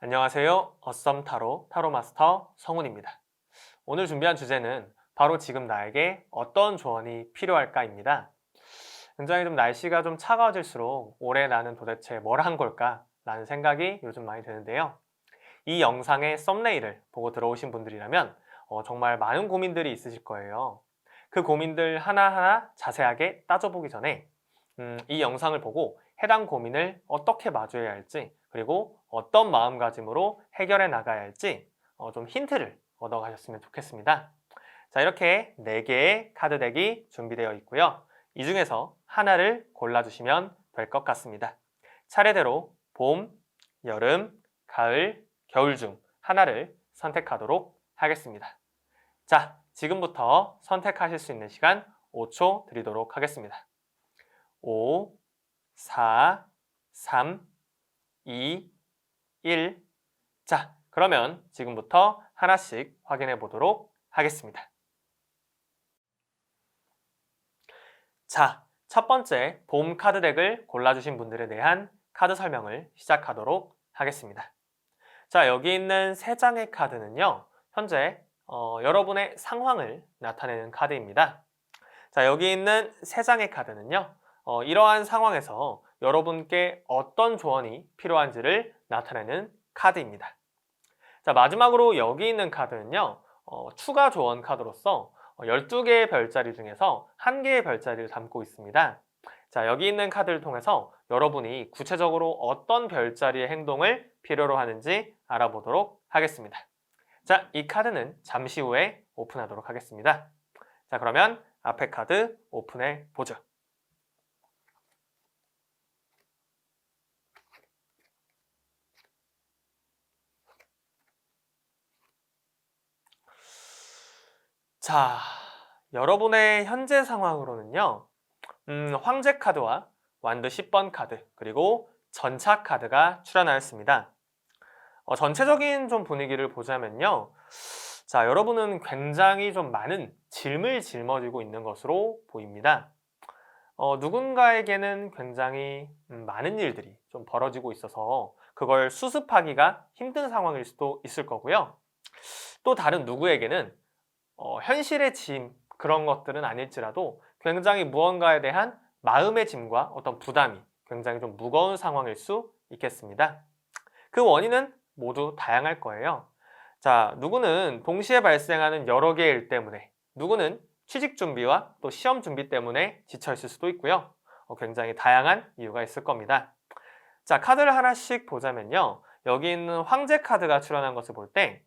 안녕하세요. 어썸 타로 타로마스터 성훈입니다. 오늘 준비한 주제는 바로 지금 나에게 어떤 조언이 필요할까입니다. 굉장히 날씨가 좀 차가워질수록 올해 나는 도대체 뭘 한 걸까? 라는 생각이 요즘 많이 드는데요. 이 영상의 썸네일을 보고 들어오신 분들이라면 정말 많은 고민들이 있으실 거예요. 그 고민들 하나하나 자세하게 따져보기 전에 이 영상을 보고 해당 고민을 어떻게 마주해야 할지, 그리고 어떤 마음가짐으로 해결해 나가야 할지 좀 힌트를 얻어가셨으면 좋겠습니다. 자, 이렇게 4개의 카드 덱이 준비되어 있고요. 이 중에서 하나를 골라주시면 될 것 같습니다. 차례대로 봄, 여름, 가을, 겨울 중 하나를 선택하도록 하겠습니다. 자, 지금부터 선택하실 수 있는 시간 5초 드리도록 하겠습니다. 5, 4, 3, 2, 1. 자, 그러면 지금부터 하나씩 확인해 보도록 하겠습니다. 자, 첫 번째 봄 카드 덱을 골라주신 분들에 대한 카드 설명을 시작하도록 하겠습니다. 자, 여기 있는 3장의 카드는요, 현재 여러분의 상황을 나타내는 카드입니다. 자, 여기 있는 3장의 카드는요, 이러한 상황에서 여러분께 어떤 조언이 필요한지를 나타내는 카드입니다. 자, 마지막으로 여기 있는 카드는요, 추가 조언 카드로서 12개의 별자리 중에서 1개의 별자리를 담고 있습니다. 자, 여기 있는 카드를 통해서 여러분이 구체적으로 어떤 별자리의 행동을 필요로 하는지 알아보도록 하겠습니다. 자, 이 카드는 잠시 후에 오픈하도록 하겠습니다. 자, 그러면 앞에 카드 오픈해 보죠. 자, 여러분의 현재 상황으로는요, 황제 카드와 완드 10번 카드, 그리고 전차 카드가 출연하였습니다. 전체적인 좀 분위기를 보자면요, 자, 여러분은 굉장히 좀 많은 짐을 짊어지고 있는 것으로 보입니다. 누군가에게는 굉장히 많은 일들이 좀 벌어지고 있어서 그걸 수습하기가 힘든 상황일 수도 있을 거고요. 또 다른 누구에게는 현실의 짐, 그런 것들은 아닐지라도 굉장히 무언가에 대한 마음의 짐과 어떤 부담이 굉장히 좀 무거운 상황일 수 있겠습니다. 그 원인은 모두 다양할 거예요. 자, 누구는 동시에 발생하는 여러 개의 일 때문에, 누구는 취직 준비와 또 시험 준비 때문에 지쳐 있을 수도 있고요. 굉장히 다양한 이유가 있을 겁니다. 자, 카드를 하나씩 보자면요, 여기 있는 황제 카드가 출연한 것을 볼 때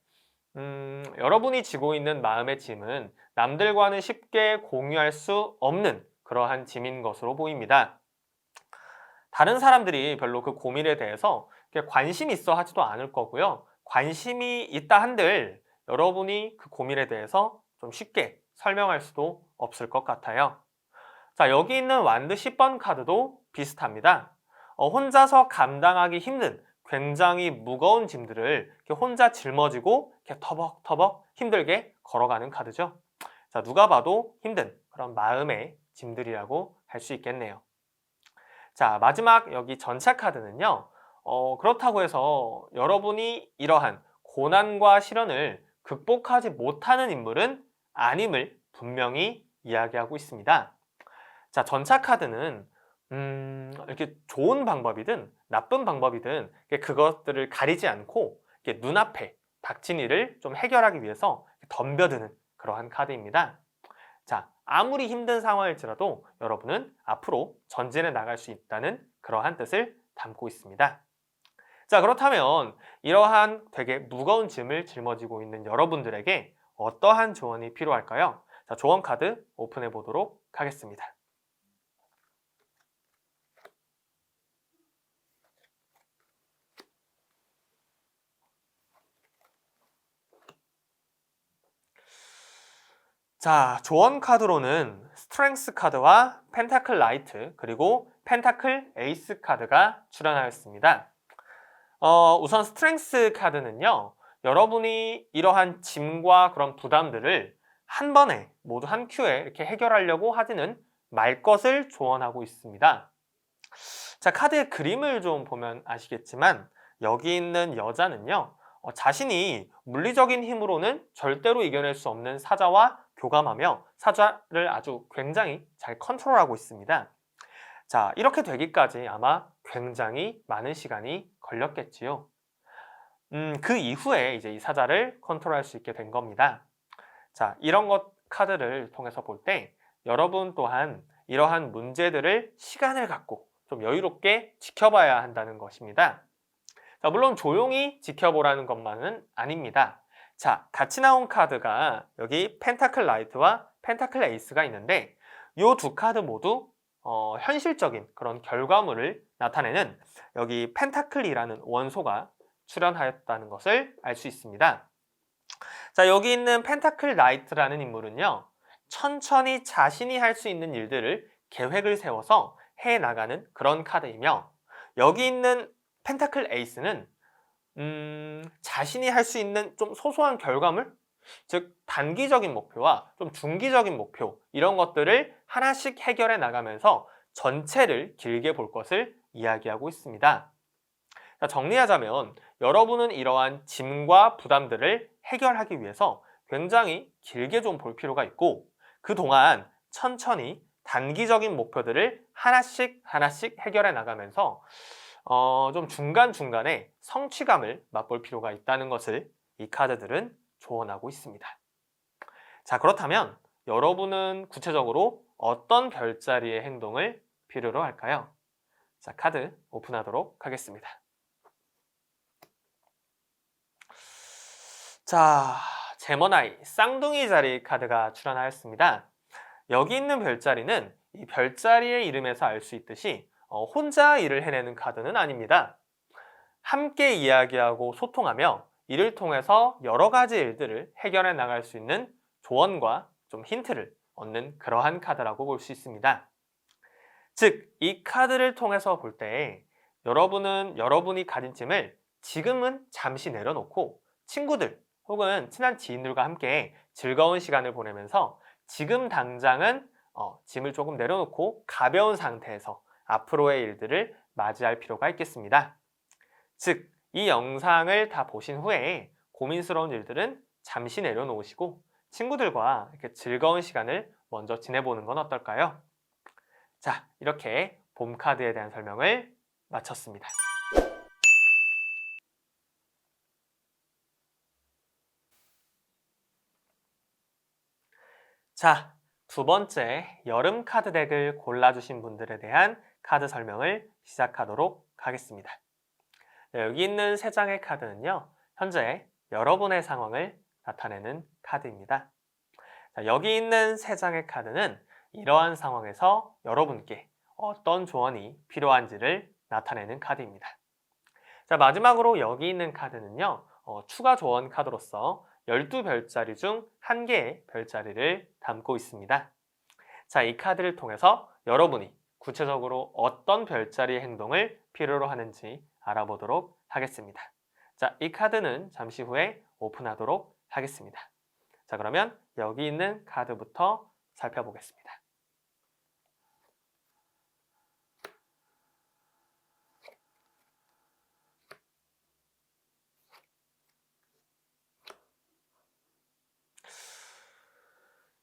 여러분이 지고 있는 마음의 짐은 남들과는 쉽게 공유할 수 없는 그러한 짐인 것으로 보입니다. 다른 사람들이 별로 그 고민에 대해서 관심이 있어 하지도 않을 거고요. 관심이 있다 한들 여러분이 그 고민에 대해서 좀 쉽게 설명할 수도 없을 것 같아요. 자, 여기 있는 완드 10번 카드도 비슷합니다. 혼자서 감당하기 힘든 굉장히 무거운 짐들을 혼자 짊어지고 이렇게 터벅터벅 힘들게 걸어가는 카드죠. 자, 누가 봐도 힘든 그런 마음의 짐들이라고 할 수 있겠네요. 자, 마지막 여기 전차 카드는요, 그렇다고 해서 여러분이 이러한 고난과 시련을 극복하지 못하는 인물은 아님을 분명히 이야기하고 있습니다. 자, 전차 카드는 이렇게 좋은 방법이든 나쁜 방법이든 그것들을 가리지 않고 이렇게 눈앞에 닥친 일을 좀 해결하기 위해서 덤벼드는 그러한 카드입니다. 자, 아무리 힘든 상황일지라도 여러분은 앞으로 전진해 나갈 수 있다는 그러한 뜻을 담고 있습니다. 자, 그렇다면 이러한 되게 무거운 짐을 짊어지고 있는 여러분들에게 어떠한 조언이 필요할까요? 자, 조언 카드 오픈해 보도록 하겠습니다. 자, 조언 카드로는 스트렝스 카드와 펜타클 라이트, 그리고 펜타클 에이스 카드가 출연하였습니다. 우선 스트렝스 카드는요, 여러분이 이러한 짐과 그런 부담들을 한 번에 모두 한 큐에 이렇게 해결하려고 하지는 말 것을 조언하고 있습니다. 자, 카드의 그림을 좀 보면 아시겠지만 여기 있는 여자는요, 자신이 물리적인 힘으로는 절대로 이겨낼 수 없는 사자와 교감하며 사자를 아주 굉장히 잘 컨트롤하고 있습니다. 자, 이렇게 되기까지 아마 굉장히 많은 시간이 걸렸겠지요. 그 이후에 이제 이 사자를 컨트롤할 수 있게 된 겁니다. 자, 이런 것 카드를 통해서 볼 때 여러분 또한 이러한 문제들을 시간을 갖고 좀 여유롭게 지켜봐야 한다는 것입니다. 자, 물론 조용히 지켜보라는 것만은 아닙니다. 자, 같이 나온 카드가 여기 펜타클 라이트와 펜타클 에이스가 있는데 이 두 카드 모두 현실적인 그런 결과물을 나타내는 여기 펜타클이라는 원소가 출현하였다는 것을 알 수 있습니다. 자, 여기 있는 펜타클 라이트라는 인물은요, 천천히 자신이 할 수 있는 일들을 계획을 세워서 해 나가는 그런 카드이며, 여기 있는 펜타클 에이스는 자신이 할 수 있는 좀 소소한 결과물, 즉 단기적인 목표와 좀 중기적인 목표, 이런 것들을 하나씩 해결해 나가면서 전체를 길게 볼 것을 이야기하고 있습니다. 자, 정리하자면 여러분은 이러한 짐과 부담들을 해결하기 위해서 굉장히 길게 좀 볼 필요가 있고, 그동안 천천히 단기적인 목표들을 하나씩 해결해 나가면서 좀 중간중간에 성취감을 맛볼 필요가 있다는 것을 이 카드들은 조언하고 있습니다. 자, 그렇다면 여러분은 구체적으로 어떤 별자리의 행동을 필요로 할까요? 자, 카드 오픈하도록 하겠습니다. 자, 제머나이 쌍둥이 자리 카드가 출현하였습니다. 여기 있는 별자리는 이 별자리의 이름에서 알 수 있듯이 혼자 일을 해내는 카드는 아닙니다. 함께 이야기하고 소통하며 이를 통해서 여러 가지 일들을 해결해 나갈 수 있는 조언과 좀 힌트를 얻는 그러한 카드라고 볼 수 있습니다. 즉, 이 카드를 통해서 볼 때 여러분은 여러분이 가진 짐을 지금은 잠시 내려놓고 친구들 혹은 친한 지인들과 함께 즐거운 시간을 보내면서 지금 당장은 짐을 조금 내려놓고 가벼운 상태에서 앞으로의 일들을 맞이할 필요가 있겠습니다. 즉, 이 영상을 다 보신 후에 고민스러운 일들은 잠시 내려놓으시고 친구들과 이렇게 즐거운 시간을 먼저 지내보는 건 어떨까요? 자, 이렇게 봄 카드에 대한 설명을 마쳤습니다. 자, 두 번째 여름 카드 덱을 골라주신 분들에 대한 카드 설명을 시작하도록 하겠습니다. 네, 여기 있는 세 장의 카드는요, 현재 여러분의 상황을 나타내는 카드입니다. 자, 여기 있는 세 장의 카드는 이러한 상황에서 여러분께 어떤 조언이 필요한지를 나타내는 카드입니다. 자, 마지막으로 여기 있는 카드는요, 추가 조언 카드로서 12별자리 중 1개의 별자리를 담고 있습니다. 자, 이 카드를 통해서 여러분이 구체적으로 어떤 별자리의 행동을 필요로 하는지 알아보도록 하겠습니다. 자, 이 카드는 잠시 후에 오픈하도록 하겠습니다. 자, 그러면 여기 있는 카드부터 살펴보겠습니다.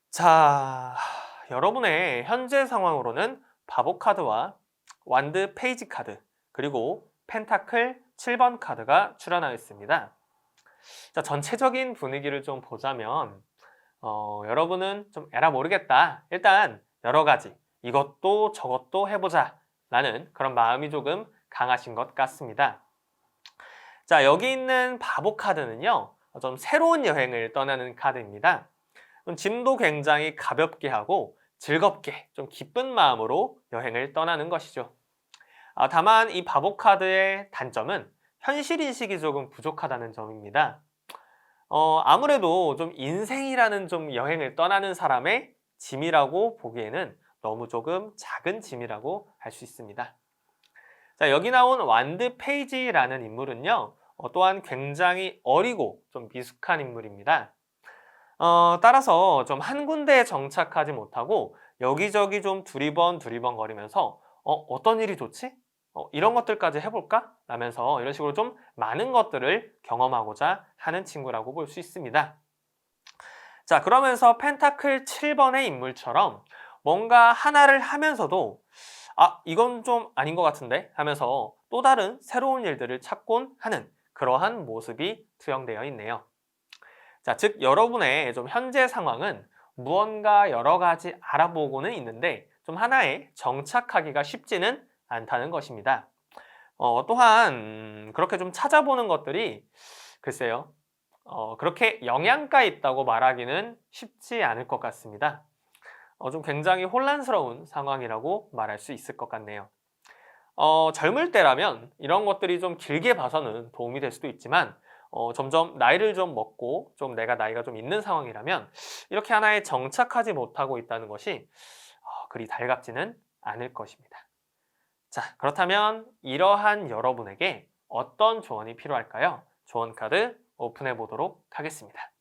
자, 여러분의 현재 상황으로는 바보 카드와 완드 페이지 카드, 그리고 펜타클 7번 카드가 출현하였습니다. 자, 전체적인 분위기를 좀 보자면 여러분은 좀 에라 모르겠다, 일단 여러 가지 이것도 저것도 해보자 라는 그런 마음이 조금 강하신 것 같습니다. 자, 여기 있는 바보 카드는요, 좀 새로운 여행을 떠나는 카드입니다. 짐도 굉장히 가볍게 하고 즐겁게 좀 기쁜 마음으로 여행을 떠나는 것이죠. 다만 이 바보 카드의 단점은 현실인식이 조금 부족하다는 점입니다. 아무래도 좀 인생이라는 좀 여행을 떠나는 사람의 짐이라고 보기에는 너무 조금 작은 짐이라고 할 수 있습니다. 자, 여기 나온 완드 페이지라는 인물은요, 또한 굉장히 어리고 좀 미숙한 인물입니다. 따라서 좀 한 군데에 정착하지 못하고 여기저기 좀 두리번 거리면서 어떤 일이 좋지? 이런 것들까지 해볼까? 라면서 이런 식으로 좀 많은 것들을 경험하고자 하는 친구라고 볼 수 있습니다. 자, 그러면서 펜타클 7번의 인물처럼 뭔가 하나를 하면서도 이건 좀 아닌 것 같은데 하면서 또 다른 새로운 일들을 찾곤 하는 그러한 모습이 투영되어 있네요. 자, 즉 여러분의 좀 현재 상황은 무언가 여러 가지 알아보고는 있는데 좀 하나에 정착하기가 쉽지는 않다는 것입니다. 또한 그렇게 좀 찾아보는 것들이 글쎄요, 그렇게 영양가 있다고 말하기는 쉽지 않을 것 같습니다. 좀 굉장히 혼란스러운 상황이라고 말할 수 있을 것 같네요. 젊을 때라면 이런 것들이 좀 길게 봐서는 도움이 될 수도 있지만 점점 나이를 좀 먹고 좀 내가 나이가 좀 있는 상황이라면 이렇게 하나에 정착하지 못하고 있다는 것이 그리 달갑지는 않을 것입니다. 자, 그렇다면 이러한 여러분에게 어떤 조언이 필요할까요? 조언 카드 오픈해 보도록 하겠습니다.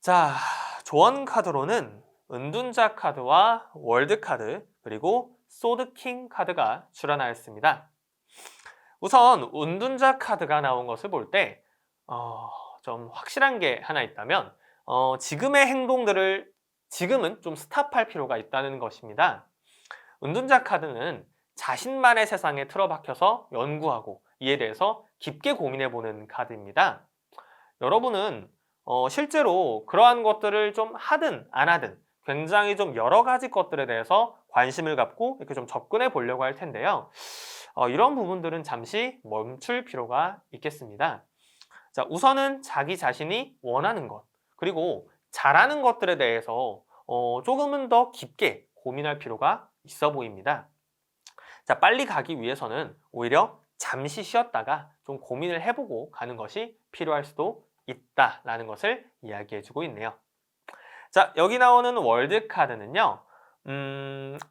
자, 조언 카드로는 은둔자 카드와 월드 카드 그리고 소드킹 카드가 출연하였습니다. 우선 은둔자 카드가 나온 것을 볼 때 좀 확실한 게 하나 있다면 지금의 행동들을 지금은 좀 스탑할 필요가 있다는 것입니다. 은둔자 카드는 자신만의 세상에 틀어박혀서 연구하고 이에 대해서 깊게 고민해보는 카드입니다. 여러분은 실제로 그러한 것들을 좀 하든 안 하든 굉장히 좀 여러 가지 것들에 대해서 관심을 갖고 이렇게 좀 접근해 보려고 할 텐데요. 이런 부분들은 잠시 멈출 필요가 있겠습니다. 자, 우선은 자기 자신이 원하는 것, 그리고 잘하는 것들에 대해서 조금은 더 깊게 고민할 필요가 있어 보입니다. 자, 빨리 가기 위해서는 오히려 잠시 쉬었다가 좀 고민을 해보고 가는 것이 필요할 수도 있다라는 것을 이야기해주고 있네요. 자, 여기 나오는 월드 카드는요,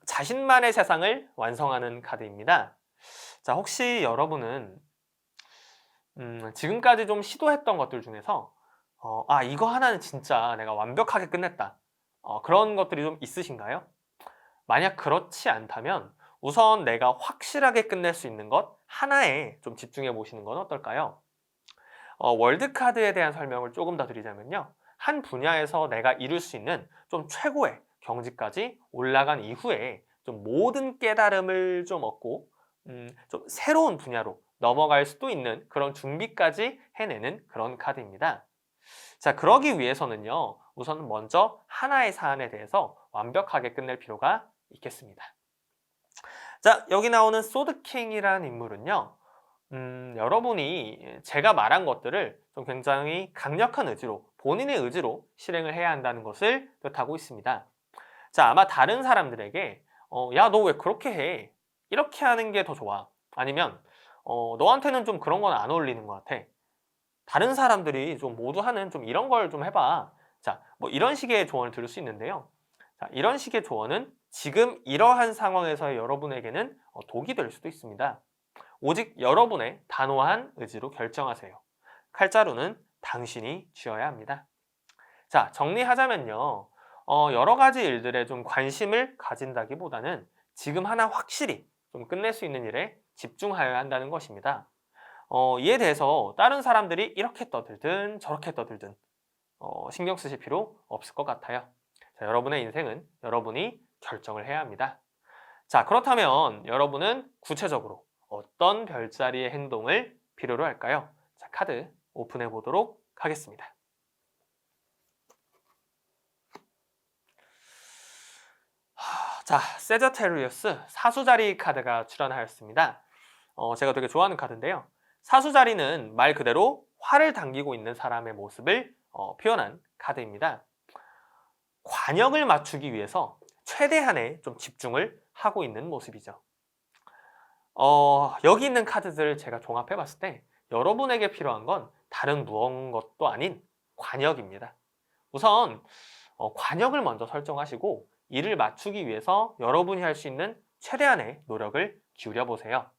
자신만의 세상을 완성하는 카드입니다. 자, 혹시 여러분은 지금까지 좀 시도했던 것들 중에서 이거 하나는 진짜 내가 완벽하게 끝냈다. 그런 것들이 좀 있으신가요? 만약 그렇지 않다면 우선 내가 확실하게 끝낼 수 있는 것 하나에 좀 집중해 보시는 건 어떨까요? 월드카드에 대한 설명을 조금 더 드리자면요. 한 분야에서 내가 이룰 수 있는 좀 최고의 경지까지 올라간 이후에 좀 모든 깨달음을 좀 얻고 좀 새로운 분야로 넘어갈 수도 있는 그런 준비까지 해내는 그런 카드입니다. 자, 그러기 위해서는요. 우선 먼저 하나의 사안에 대해서 완벽하게 끝낼 필요가 있겠습니다. 자, 여기 나오는 소드킹이라는 인물은요. 여러분이 제가 말한 것들을 좀 굉장히 강력한 의지로, 본인의 의지로 실행을 해야 한다는 것을 뜻하고 있습니다. 자, 아마 다른 사람들에게 야, 너 왜 그렇게 해? 이렇게 하는 게 더 좋아. 아니면 너한테는 좀 그런 건 안 어울리는 것 같아. 다른 사람들이 좀 모두 하는 좀 이런 걸 좀 해봐. 자, 뭐 이런 식의 조언을 들을 수 있는데요. 자, 이런 식의 조언은 지금 이러한 상황에서의 여러분에게는 독이 될 수도 있습니다. 오직 여러분의 단호한 의지로 결정하세요. 칼자루는 당신이 쥐어야 합니다. 자, 정리하자면요. 여러 가지 일들에 좀 관심을 가진다기보다는 지금 하나 확실히 좀 끝낼 수 있는 일에 집중하여야 한다는 것입니다. 이에 대해서 다른 사람들이 이렇게 떠들든 저렇게 떠들든 신경 쓰실 필요 없을 것 같아요. 자, 여러분의 인생은 여러분이 결정을 해야 합니다. 자, 그렇다면 여러분은 구체적으로 어떤 별자리의 행동을 필요로 할까요? 자, 카드 오픈해 보도록 하겠습니다. 자, 세저테리우스 사수자리 카드가 출연하였습니다. 제가 되게 좋아하는 카드인데요. 사수자리는 말 그대로 활을 당기고 있는 사람의 모습을 표현한 카드입니다. 관역을 맞추기 위해서 최대한의 좀 집중을 하고 있는 모습이죠. 여기 있는 카드들을 제가 종합해 봤을 때 여러분에게 필요한 건 다른 무엇도 아닌 관역입니다. 우선 관역을 먼저 설정하시고 이를 맞추기 위해서 여러분이 할 수 있는 최대한의 노력을 기울여 보세요.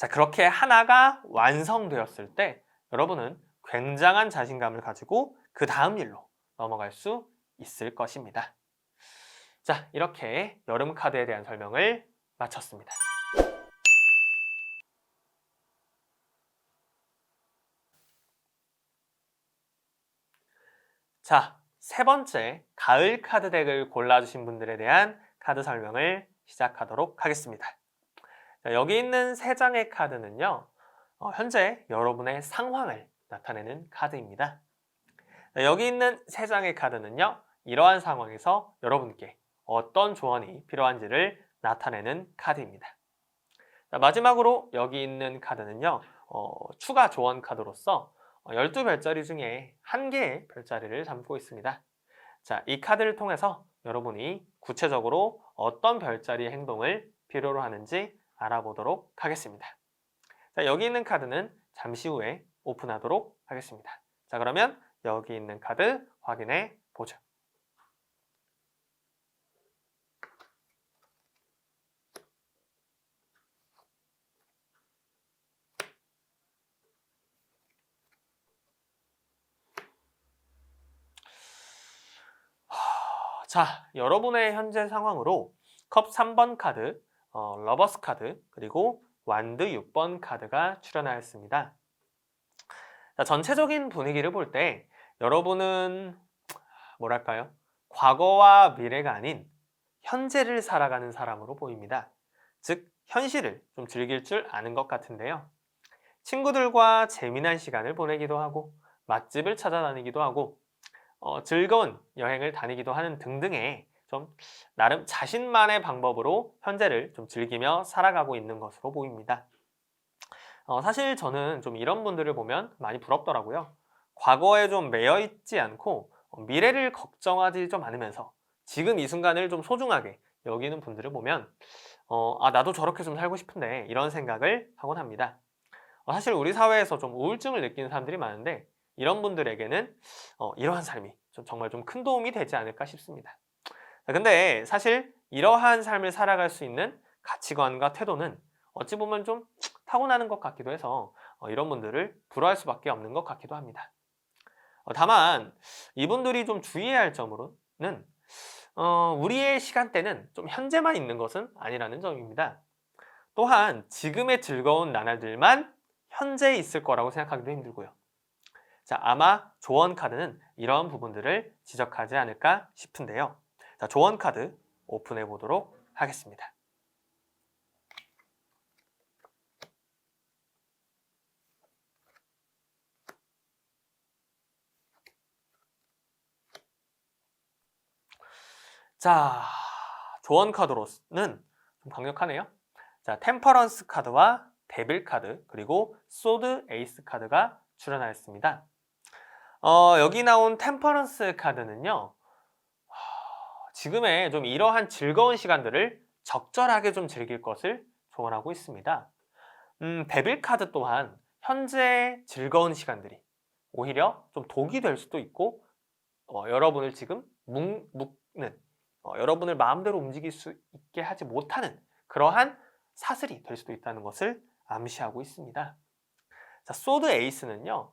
자, 그렇게 하나가 완성되었을 때 여러분은 굉장한 자신감을 가지고 그 다음 일로 넘어갈 수 있을 것입니다. 자, 이렇게 여름 카드에 대한 설명을 마쳤습니다. 자, 세 번째 가을 카드 덱을 골라주신 분들에 대한 카드 설명을 시작하도록 하겠습니다. 자, 여기 있는 세 장의 카드는요, 현재 여러분의 상황을 나타내는 카드입니다. 자, 여기 있는 세 장의 카드는요, 이러한 상황에서 여러분께 어떤 조언이 필요한지를 나타내는 카드입니다. 자, 마지막으로 여기 있는 카드는요, 추가 조언 카드로서 12별자리 중에 한 개의 별자리를 담고 있습니다. 자, 이 카드를 통해서 여러분이 구체적으로 어떤 별자리의 행동을 필요로 하는지 알아보도록 하겠습니다. 자, 여기 있는 카드는 잠시 후에 오픈하도록 하겠습니다. 자, 그러면 여기 있는 카드 확인해 보죠. 자, 여러분의 현재 상황으로 컵 3번 카드, 러버스 카드, 그리고 완드 6번 카드가 출현하였습니다. 자, 전체적인 분위기를 볼 때 여러분은 뭐랄까요? 과거와 미래가 아닌 현재를 살아가는 사람으로 보입니다. 즉, 현실을 좀 즐길 줄 아는 것 같은데요. 친구들과 재미난 시간을 보내기도 하고 맛집을 찾아다니기도 하고 즐거운 여행을 다니기도 하는 등등의 좀 나름 자신만의 방법으로 현재를 좀 즐기며 살아가고 있는 것으로 보입니다. 사실 저는 좀 이런 분들을 보면 많이 부럽더라고요. 과거에 좀 매여 있지 않고 미래를 걱정하지 좀 않으면서 지금 이 순간을 좀 소중하게 여기는 분들을 보면 나도 저렇게 좀 살고 싶은데 이런 생각을 하곤 합니다. 사실 우리 사회에서 좀 우울증을 느끼는 사람들이 많은데 이런 분들에게는 이러한 삶이 정말 좀 큰 도움이 되지 않을까 싶습니다. 근데 사실 이러한 삶을 살아갈 수 있는 가치관과 태도는 어찌 보면 좀 타고나는 것 같기도 해서 이런 분들을 부러워할 수밖에 없는 것 같기도 합니다. 다만 이분들이 좀 주의해야 할 점으로는 우리의 시간대는 좀 현재만 있는 것은 아니라는 점입니다. 또한 지금의 즐거운 나날들만 현재에 있을 거라고 생각하기도 힘들고요. 자, 아마 조언 카드는 이러한 부분들을 지적하지 않을까 싶은데요. 자, 조언 카드 오픈해 보도록 하겠습니다. 자, 조언 카드로는 좀 강력하네요. 자, 템퍼런스 카드와 데빌 카드, 그리고 소드 에이스 카드가 출연하였습니다. 여기 나온 템퍼런스 카드는요, 지금의 좀 이러한 즐거운 시간들을 적절하게 좀 즐길 것을 조언하고 있습니다. 데빌 카드 또한 현재의 즐거운 시간들이 오히려 좀 독이 될 수도 있고 여러분을 지금 묶는 여러분을 마음대로 움직일 수 있게 하지 못하는 그러한 사슬이 될 수도 있다는 것을 암시하고 있습니다. 자, 소드 에이스는요,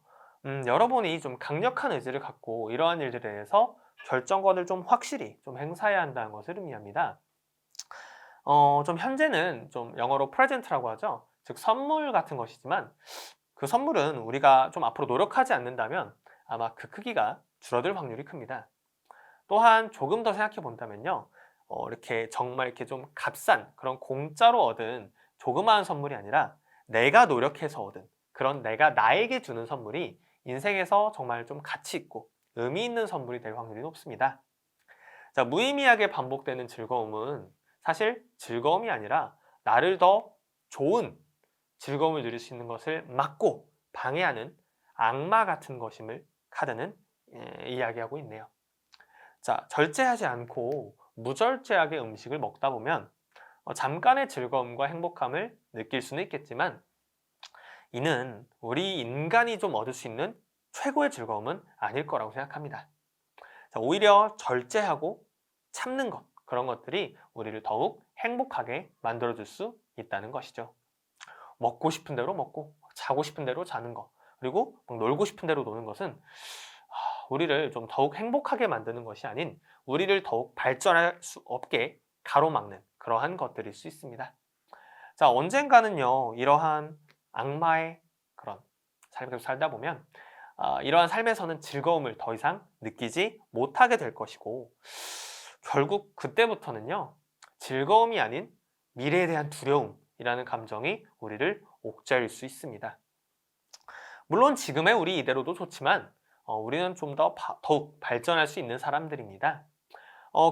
여러분이 좀 강력한 의지를 갖고 이러한 일들에 대해서 결정권을 좀 확실히 좀 행사해야 한다는 것을 의미합니다. 좀 현재는 좀 영어로 프레젠트라고 하죠. 즉 선물 같은 것이지만 그 선물은 우리가 좀 앞으로 노력하지 않는다면 아마 그 크기가 줄어들 확률이 큽니다. 또한 조금 더 생각해 본다면요. 이렇게 정말 이렇게 좀 값싼 그런 공짜로 얻은 조그마한 선물이 아니라 내가 노력해서 얻은 그런 내가 나에게 주는 선물이 인생에서 정말 좀 가치 있고 의미 있는 선물이 될 확률이 높습니다. 자, 무의미하게 반복되는 즐거움은 사실 즐거움이 아니라 나를 더 좋은 즐거움을 누릴 수 있는 것을 막고 방해하는 악마 같은 것임을 카드는 이야기하고 있네요. 자, 절제하지 않고 무절제하게 음식을 먹다 보면 잠깐의 즐거움과 행복함을 느낄 수는 있겠지만 이는 우리 인간이 좀 얻을 수 있는 최고의 즐거움은 아닐 거라고 생각합니다. 자, 오히려 절제하고 참는 것, 그런 것들이 우리를 더욱 행복하게 만들어줄 수 있다는 것이죠. 먹고 싶은 대로 먹고 자고 싶은 대로 자는 거, 그리고 막 놀고 싶은 대로 노는 것은 우리를 좀 더욱 행복하게 만드는 것이 아닌 우리를 더욱 발전할 수 없게 가로막는 그러한 것들일 수 있습니다. 자, 언젠가는요, 이러한 악마의 그런 삶을 계속 살다 보면 이러한 삶에서는 즐거움을 더 이상 느끼지 못하게 될 것이고, 결국 그때부터는요, 즐거움이 아닌 미래에 대한 두려움이라는 감정이 우리를 옥죄일 수 있습니다. 물론 지금의 우리 이대로도 좋지만 우리는 좀 더 더욱 발전할 수 있는 사람들입니다.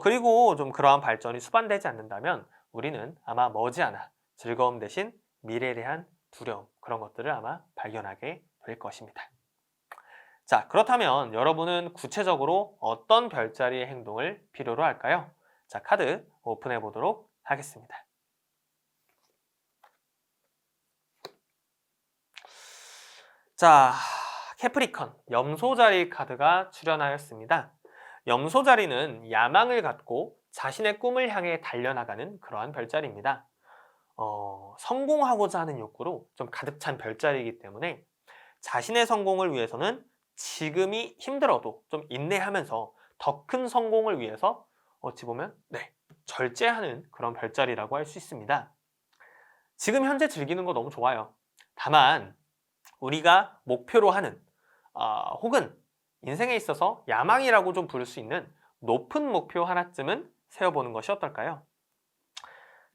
그리고 좀 그러한 발전이 수반되지 않는다면 우리는 아마 머지않아 즐거움 대신 미래에 대한 두려움, 그런 것들을 아마 발견하게 될 것입니다. 자, 그렇다면 여러분은 구체적으로 어떤 별자리의 행동을 필요로 할까요? 자, 카드 오픈해 보도록 하겠습니다. 자, 캐프리컨, 염소자리 카드가 출현하였습니다. 염소자리는 야망을 갖고 자신의 꿈을 향해 달려나가는 그러한 별자리입니다. 성공하고자 하는 욕구로 좀 가득 찬 별자리이기 때문에 자신의 성공을 위해서는 지금이 힘들어도 좀 인내하면서 더 큰 성공을 위해서 어찌 보면 절제하는 그런 별자리라고 할 수 있습니다. 지금 현재 즐기는 거 너무 좋아요. 다만 우리가 목표로 하는 혹은 인생에 있어서 야망이라고 좀 부를 수 있는 높은 목표 하나쯤은 세워보는 것이 어떨까요?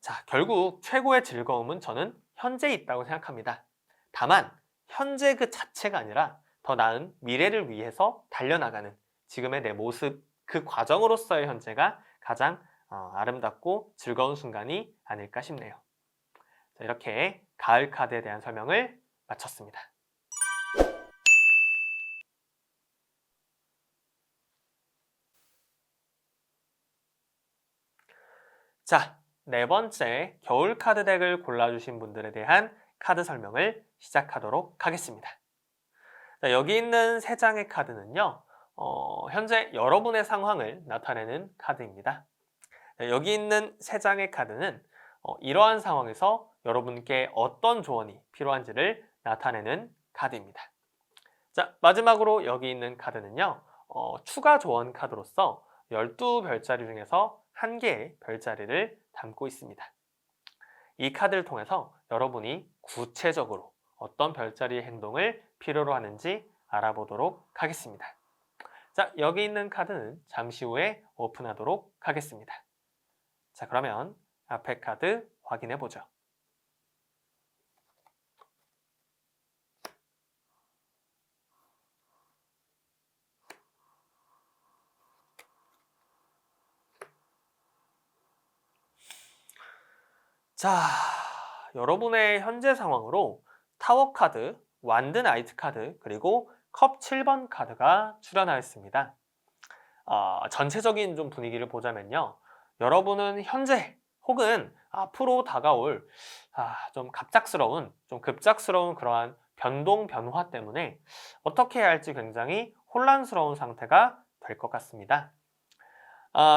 자, 결국 최고의 즐거움은 저는 현재에 있다고 생각합니다. 다만 현재 그 자체가 아니라 더 나은 미래를 위해서 달려나가는 지금의 내 모습, 그 과정으로서의 현재가 가장 아름답고 즐거운 순간이 아닐까 싶네요. 자, 이렇게 가을 카드에 대한 설명을 마쳤습니다. 자, 네 번째 겨울 카드 덱을 골라주신 분들에 대한 카드 설명을 시작하도록 하겠습니다. 자, 여기 있는 세 장의 카드는요, 현재 여러분의 상황을 나타내는 카드입니다. 자, 여기 있는 세 장의 카드는 이러한 상황에서 여러분께 어떤 조언이 필요한지를 나타내는 카드입니다. 자, 마지막으로 여기 있는 카드는요, 추가 조언 카드로서 12별자리 중에서 1개의 별자리를 담고 있습니다. 이 카드를 통해서 여러분이 구체적으로 어떤 별자리의 행동을 필요로 하는지 알아보도록 하겠습니다. 자, 여기 있는 카드는 잠시 후에 오픈하도록 하겠습니다. 자, 그러면 앞에 카드 확인해 보죠. 자, 여러분의 현재 상황으로 타워 카드, 완드 나이트 카드, 그리고 컵 7번 카드가 출현하였습니다. 전체적인 좀 분위기를 보자면요, 여러분은 현재 혹은 앞으로 다가올 좀 갑작스러운, 좀 급작스러운 그러한 변동, 변화 때문에 어떻게 해야 할지 굉장히 혼란스러운 상태가 될 것 같습니다.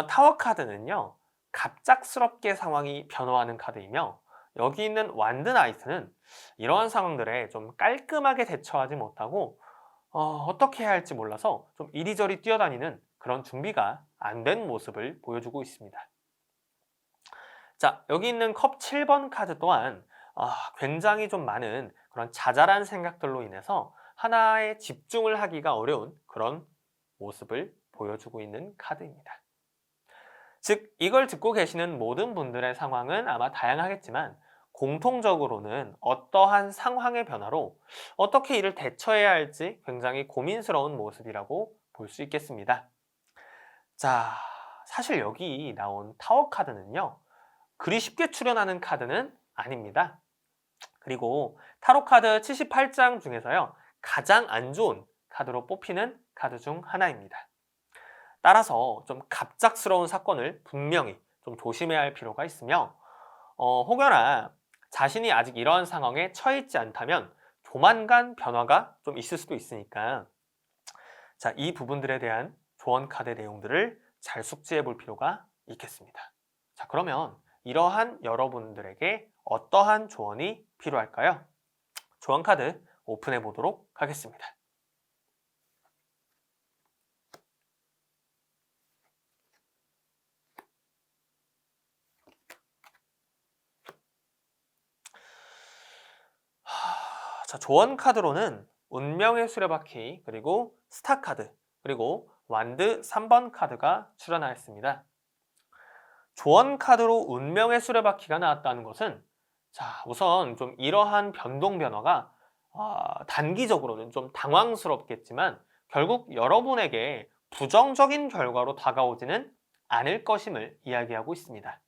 타워 카드는요, 갑작스럽게 상황이 변화하는 카드이며, 여기 있는 완드 나이트는 이러한 상황들에 좀 깔끔하게 대처하지 못하고 어떻게 해야 할지 몰라서 좀 이리저리 뛰어다니는 그런 준비가 안 된 모습을 보여주고 있습니다. 자, 여기 있는 컵 7번 카드 또한 굉장히 좀 많은 그런 자잘한 생각들로 인해서 하나에 집중을 하기가 어려운 그런 모습을 보여주고 있는 카드입니다. 즉, 이걸 듣고 계시는 모든 분들의 상황은 아마 다양하겠지만 공통적으로는 어떠한 상황의 변화로 어떻게 이를 대처해야 할지 굉장히 고민스러운 모습이라고 볼 수 있겠습니다. 자, 사실 여기 나온 타워 카드는요, 그리 쉽게 출현하는 카드는 아닙니다. 그리고 타로 카드 78장 중에서요, 가장 안 좋은 카드로 뽑히는 카드 중 하나입니다. 따라서 좀 갑작스러운 사건을 분명히 좀 조심해야 할 필요가 있으며, 혹여나 자신이 아직 이러한 상황에 처해 있지 않다면 조만간 변화가 좀 있을 수도 있으니까, 자, 이 부분들에 대한 조언 카드 내용들을 잘 숙지해 볼 필요가 있겠습니다. 자, 그러면 이러한 여러분들에게 어떠한 조언이 필요할까요? 조언 카드 오픈해 보도록 하겠습니다. 자, 조언 카드로는 운명의 수레바퀴, 그리고 스타 카드, 그리고 완드 3번 카드가 출연하였습니다. 조언 카드로 운명의 수레바퀴가 나왔다는 것은, 자, 우선 좀 이러한 변동 변화가 단기적으로는 좀 당황스럽겠지만 결국 여러분에게 부정적인 결과로 다가오지는 않을 것임을 이야기하고 있습니다.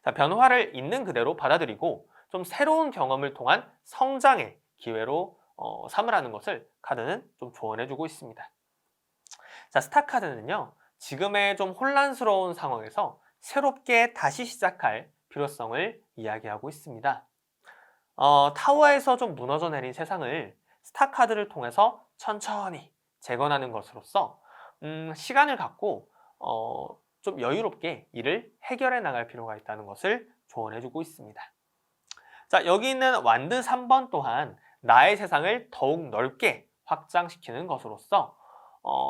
자, 변화를 있는 그대로 받아들이고 좀 새로운 경험을 통한 성장의 기회로 삼으라는 것을 카드는 좀 조언해주고 있습니다. 자, 스타 카드는요, 지금의 좀 혼란스러운 상황에서 새롭게 다시 시작할 필요성을 이야기하고 있습니다. 타워에서 좀 무너져 내린 세상을 스타 카드를 통해서 천천히 재건하는 것으로써 시간을 갖고 좀 여유롭게 일을 해결해 나갈 필요가 있다는 것을 조언해주고 있습니다. 자, 여기 있는 완드 3번 또한 나의 세상을 더욱 넓게 확장시키는 것으로서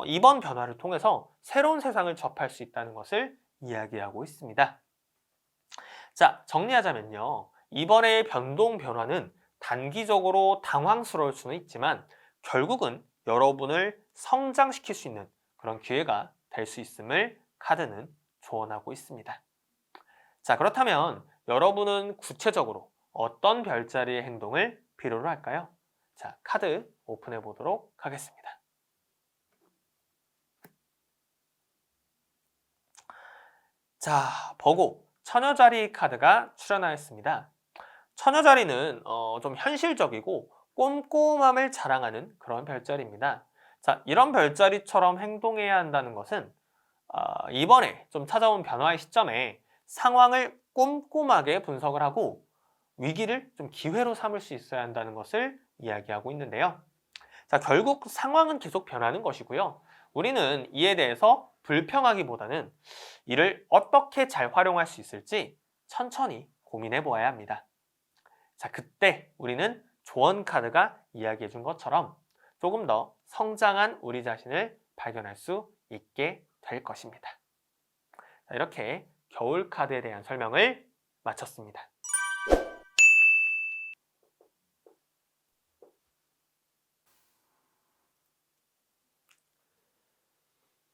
이번 변화를 통해서 새로운 세상을 접할 수 있다는 것을 이야기하고 있습니다. 자, 정리하자면요. 이번의 변동 변화는 단기적으로 당황스러울 수는 있지만 결국은 여러분을 성장시킬 수 있는 그런 기회가 될 수 있음을 카드는 조언하고 있습니다. 자, 그렇다면 여러분은 구체적으로 어떤 별자리의 행동을 필요로 할까요? 자, 카드 오픈해 보도록 하겠습니다. 자, 버고 처녀자리 카드가 출연하였습니다. 처녀자리는 좀 현실적이고 꼼꼼함을 자랑하는 그런 별자리입니다. 자, 이런 별자리처럼 행동해야 한다는 것은 이번에 좀 찾아온 변화의 시점에 상황을 꼼꼼하게 분석을 하고 위기를 좀 기회로 삼을 수 있어야 한다는 것을 이야기하고 있는데요. 자, 결국 상황은 계속 변하는 것이고요. 우리는 이에 대해서 불평하기보다는 이를 어떻게 잘 활용할 수 있을지 천천히 고민해 보아야 합니다. 자, 그때 우리는 조언 카드가 이야기해 준 것처럼 조금 더 성장한 우리 자신을 발견할 수 있게 될 것입니다. 자, 이렇게 겨울 카드에 대한 설명을 마쳤습니다.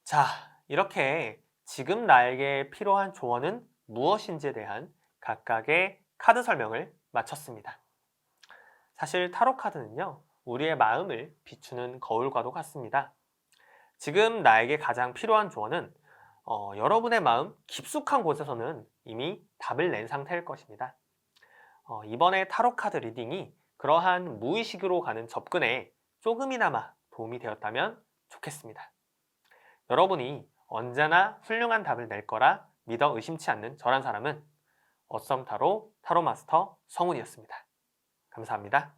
자, 이렇게 지금 나에게 필요한 조언은 무엇인지에 대한 각각의 카드 설명을 마쳤습니다. 사실 타로 카드는요, 우리의 마음을 비추는 거울과도 같습니다. 지금 나에게 가장 필요한 조언은 여러분의 마음 깊숙한 곳에서는 이미 답을 낸 상태일 것입니다. 이번에 타로 카드 리딩이 그러한 무의식으로 가는 접근에 조금이나마 도움이 되었다면 좋겠습니다. 여러분이 언제나 훌륭한 답을 낼 거라 믿어 의심치 않는 저란 사람은 어썸 타로 타로 마스터 성훈이었습니다. 감사합니다.